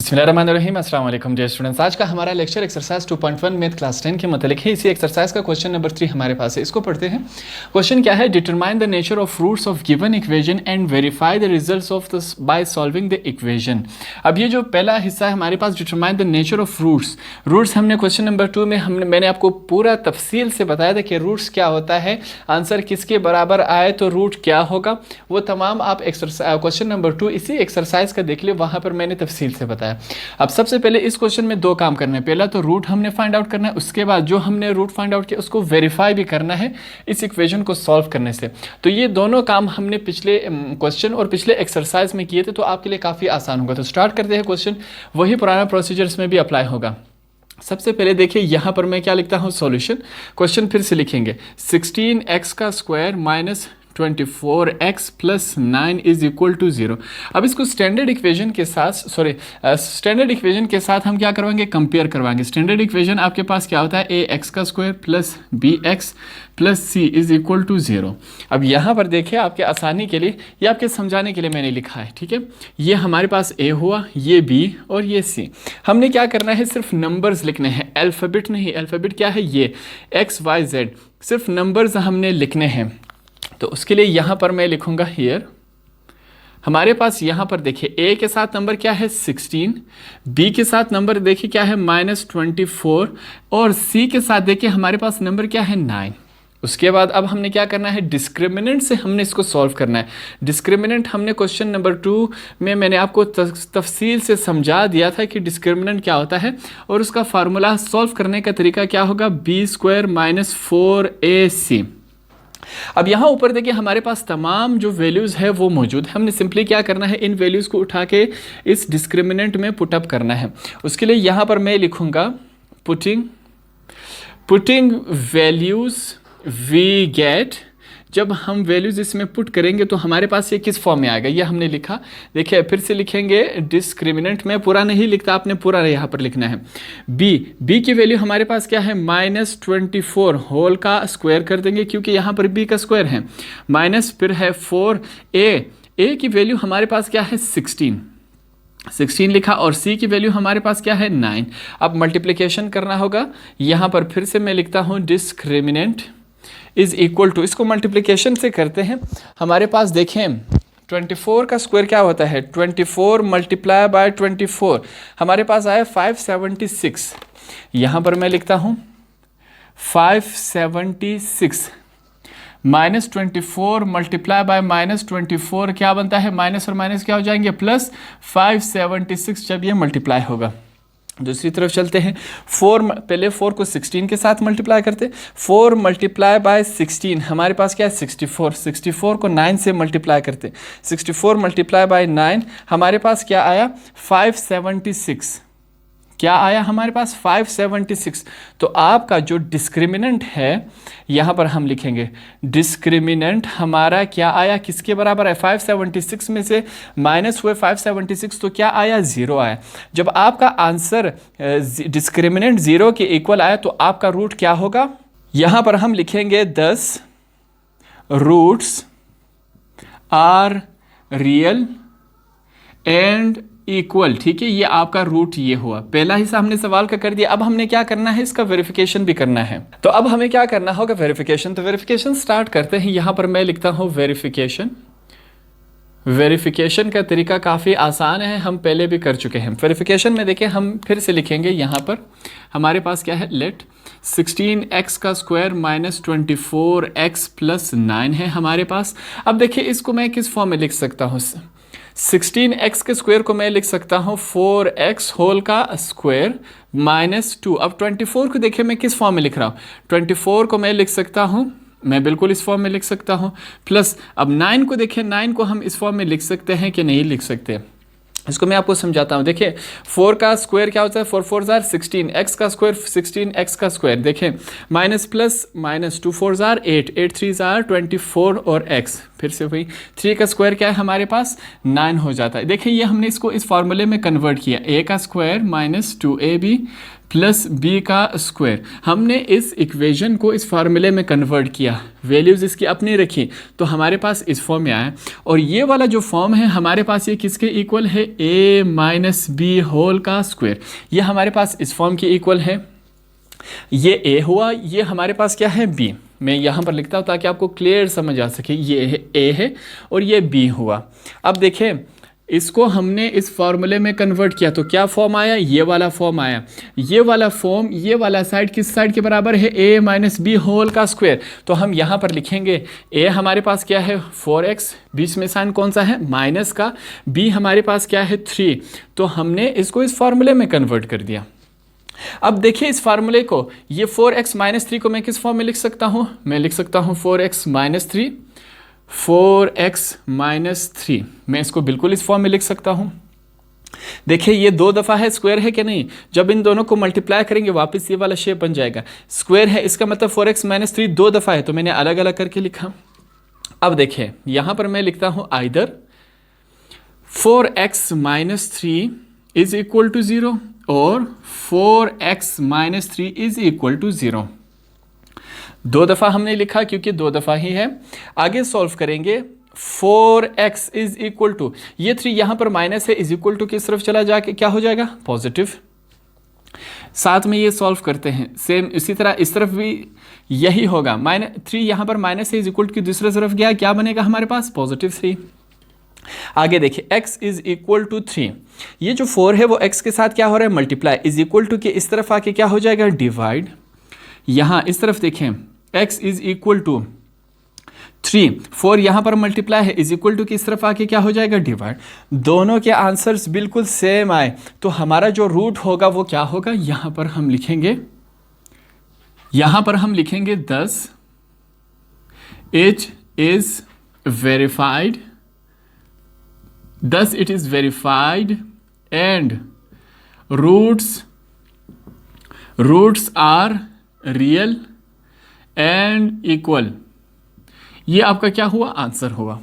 बिस्मिल्लाहिर्रहमानिर्रहीम, अस्सलाम वालेकुम डियर स्टूडेंट्स। आज का हमारा लेक्चर एक्सरसाइज 2.1 मैथ क्लास 10 के मतलब है। इसी एक्सरसाइज का क्वेश्चन नंबर 3 हमारे पास है, इसको पढ़ते हैं। क्वेश्चन क्या है? Determine the nature of roots of given equation and verify the results of the by solving the equation. अब ये जो पहला हिस्सा है हमारे पास, determine the nature of roots हमने क्वेश्चन नंबर 2 में मैंने आपको पूरा तफसील से बताया था कि रूट्स क्या होता है, आंसर किसके बराबर आए तो रूट क्या होगा, वो तमाम आप क्वेश्चन नंबर 2 इसी एक्सरसाइज का देख लियो, वहाँ पर मैंने तफसील से बताया। अब सबसे पहले इस क्वेश्चन में दो काम करने हैं। पहला तो रूट हमने फाइंड आउट करना है, उसके बाद जो हमने रूट फाइंड आउट किया उसको वेरीफाई भी करना है इस इक्वेशन को सॉल्व करने से। तो ये दोनों काम हमने पिछले क्वेश्चन और पिछले एक्सरसाइज में किए थे, तो आपके लिए काफ़ी आसान होगा। तो स्टार्ट करते हैं क्वेश्चन, वही पुराना प्रोसीजर इसमें भी अप्लाई होगा। सबसे पहले देखिए यहाँ पर मैं क्या लिखता हूँ, सॉल्यूशन। क्वेश्चन फिर से लिखेंगे, 16x का square minus 24x plus 9 is equal to 0। अब इसको स्टैंडर्ड इक्वेशन के साथ स्टैंडर्ड इक्वेशन के साथ हम क्या करवाएंगे, कंपेयर करवाएंगे। स्टैंडर्ड इक्वेशन आपके पास क्या होता है, ax का square plus bx plus c is equal to 0। अब यहाँ पर देखिए आपके आसानी के लिए, ये आपके समझाने के लिए मैंने लिखा है, ठीक है। ये हमारे पास a हुआ, ये b और ये c। हमने क्या करना है, सिर्फ नंबर्स लिखने हैं, अल्फ़ाबेट नहीं। अल्फ़ाबेट क्या है, ये x y z, सिर्फ नंबर्स हमने लिखने हैं। तो उसके लिए यहाँ पर मैं लिखूंगा हियर, हमारे पास यहाँ पर देखिए a के साथ नंबर क्या है 16, b के साथ नंबर देखिए क्या है -24 और c के साथ देखिए हमारे पास नंबर क्या है 9। उसके बाद अब हमने क्या करना है, डिस्क्रिमिनेंट से हमने इसको सॉल्व करना है। डिस्क्रिमिनेंट हमने क्वेश्चन नंबर 2 में मैंने आपको तफसील से समझा दिया था कि डिस्क्रिमिनेंट क्या होता है, और उसका फार्मूला सॉल्व करने का तरीका क्या होगा, b² - 4ac। अब यहाँ ऊपर देखिए हमारे पास तमाम जो वैल्यूज़ है वो मौजूद है। हमने सिंपली क्या करना है, इन वैल्यूज़ को उठा के इस डिस्क्रिमिनेंट में पुटअप करना है। उसके लिए यहाँ पर मैं लिखूँगा पुटिंग वैल्यूज़ वी गेट। जब हम वैल्यूज़ इसमें पुट करेंगे तो हमारे पास ये किस फॉर्म में आएगा, ये हमने लिखा। देखिए फिर से लिखेंगे डिस्क्रिमिनेंट में, पूरा नहीं लिखता आपने, पूरा यहाँ पर लिखना है। बी की वैल्यू हमारे पास क्या है, -24 होल का स्क्वायर कर देंगे, क्योंकि यहाँ पर बी का स्क्वायर है, माइनस फिर है 4a की वैल्यू हमारे पास क्या है 16 लिखा, और c की वैल्यू हमारे पास क्या है 9। अब मल्टीप्लिकेशन करना होगा, यहाँ पर फिर से मैं लिखता हूँ डिस्क्रिमिनेंट इज इक्वल टू, इसको मल्टीप्लिकेशन से करते हैं। हमारे पास देखें 24 का स्क्वायर क्या होता है, 24 × 24 हमारे पास आया 576। यहाँ पर मैं लिखता हूँ 576 -24 × -24 क्या बनता है, माइनस और माइनस क्या हो जाएंगे, प्लस 576 जब ये मल्टीप्लाई होगा। दूसरी तरफ चलते हैं, 4 पहले 4 को 16 के साथ मल्टीप्लाई करते, 4 × 16 हमारे पास क्या है 64 को 9 से मल्टीप्लाई करते, 64 × 9 हमारे पास क्या आया 576, क्या आया हमारे पास 576। तो आपका जो डिस्क्रिमिनेंट है यहाँ पर हम लिखेंगे, डिस्क्रिमिनेंट हमारा क्या आया, किसके बराबर है, 576 में से माइनस हुए 576 तो क्या आया 0 आया। जब आपका आंसर डिस्क्रिमिनेंट 0 के इक्वल आया तो आपका रूट क्या होगा, यहाँ पर हम लिखेंगे 10 roots are real and equal, ठीक है। ये आपका रूट ये हुआ, पहला हिस्सा हमने सवाल का कर दिया। अब हमने क्या करना है, इसका वेरिफिकेशन भी करना है। तो अब हमें क्या करना होगा, वेरिफिकेशन। तो वेरिफिकेशन स्टार्ट करते हैं। यहाँ पर मैं लिखता हूँ वेरिफिकेशन का तरीका काफ़ी आसान है, हम पहले भी कर चुके हैं। वेरिफिकेशन में देखिए हम फिर से लिखेंगे, यहाँ पर हमारे पास क्या है, लेट 16x का स्क्वायर -24x प्लस 9 है हमारे पास। अब देखिए इसको मैं किस फॉर्म में लिख सकता हूँ, 16x के स्क्वायर को मैं लिख सकता हूँ 4x होल का स्क्वायर -2। अब 24 को देखिए मैं किस फॉर्म में लिख रहा हूँ, 24 को मैं लिख सकता हूँ, मैं बिल्कुल इस फॉर्म में लिख सकता हूँ, प्लस अब 9 को देखिए, 9 को हम इस फॉर्म में लिख सकते हैं कि नहीं लिख सकते, इसको मैं आपको समझाता हूँ। देखिए 4 का स्क्वायर क्या होता है, 4 4 जार 16, x का स्क्वायर 16x का स्क्वायर, देखें minus plus minus 2 4 jar 8, 8 3 jar 24 और x, फिर से वही 3 का स्क्वायर क्या है हमारे पास 9 हो जाता है। देखिए ये हमने इसको इस फार्मूले में कन्वर्ट किया, a का स्क्वायर -2ab प्लस बी का स्क्वायर। हमने इस इक्वेशन को इस फार्मूले में कन्वर्ट किया, वैल्यूज़ इसकी अपनी रखी, तो हमारे पास इस फॉर्म में आया। और ये वाला जो फॉर्म है हमारे पास, ये किसके इक्वल है, a माइनस बी होल का स्क्वायर। ये हमारे पास इस फॉर्म के इक्वल है। ये a हुआ, ये हमारे पास क्या है, b। मैं यहाँ पर लिखता हूँ ताकि आपको क्लियर समझ आ सके। ये a है और ये b हुआ। अब देखें, इसको हमने इस फॉर्मूले में कन्वर्ट किया तो क्या फॉर्म आया, ये वाला फॉर्म आया। ये वाला फॉर्म, ये वाला साइड किस साइड के बराबर है, a माइनस बी होल का स्क्वायर। तो हम यहाँ पर लिखेंगे a हमारे पास क्या है 4x, बीच में साइन कौन सा है, माइनस का, b हमारे पास क्या है 3। तो हमने इसको इस फॉर्मूले में कन्वर्ट कर दिया। अब देखिए इस फार्मूले को, ये 4x माइनस 3 को मैं किस फॉर्म में लिख सकता हूँ, मैं लिख सकता हूँ 4x माइनस 3, 4x माइनस 3, मैं इसको बिल्कुल इस फॉर्म में लिख सकता हूँ। देखिए ये 2 दफ़ा है, स्क्वायर है कि नहीं, जब इन दोनों को मल्टीप्लाई करेंगे वापस ये वाला शेप बन जाएगा। स्क्वायर है, इसका मतलब 4x माइनस 3 2 दफ़ा है, तो मैंने अलग अलग करके लिखा। अब देखिए यहाँ पर मैं लिखता हूँ either 4x minus 3 is equal to 0 और 4x minus 3 is equal to 0। 2 दफ़ा हमने लिखा क्योंकि 2 दफ़ा ही है। आगे सॉल्व करेंगे, 4x इज इक्वल टू, ये 3 यहाँ पर माइनस है, इज इक्वल टू किस तरफ चला जाके क्या हो जाएगा, पॉजिटिव। साथ में ये सॉल्व करते हैं, सेम इसी तरह इस तरफ भी यही होगा। -3 यहाँ पर माइनस है, इज इक्वल टू की दूसरी तरफ गया, क्या बनेगा हमारे पास, पॉजिटिव 3। आगे देखिए x इज इक्वल टू 3, ये जो 4 है वो x के साथ क्या हो रहा है, मल्टीप्लाई, इज इक्वल टू के इस तरफ आके क्या हो जाएगा, डिवाइड। यहाँ इस तरफ देखें x इज इक्वल टू 3, 4 यहाँ पर मल्टीप्लाई है, इज इक्वल टू की इस तरफ आके क्या हो जाएगा, डिवाइड। दोनों के आंसर्स बिल्कुल सेम आए, तो हमारा जो रूट होगा वो क्या होगा, यहाँ पर हम लिखेंगे, यहाँ पर हम लिखेंगे 10, it is verified, 10 it is verified and roots are real and equal। ये आपका क्या हुआ, आंसर हुआ।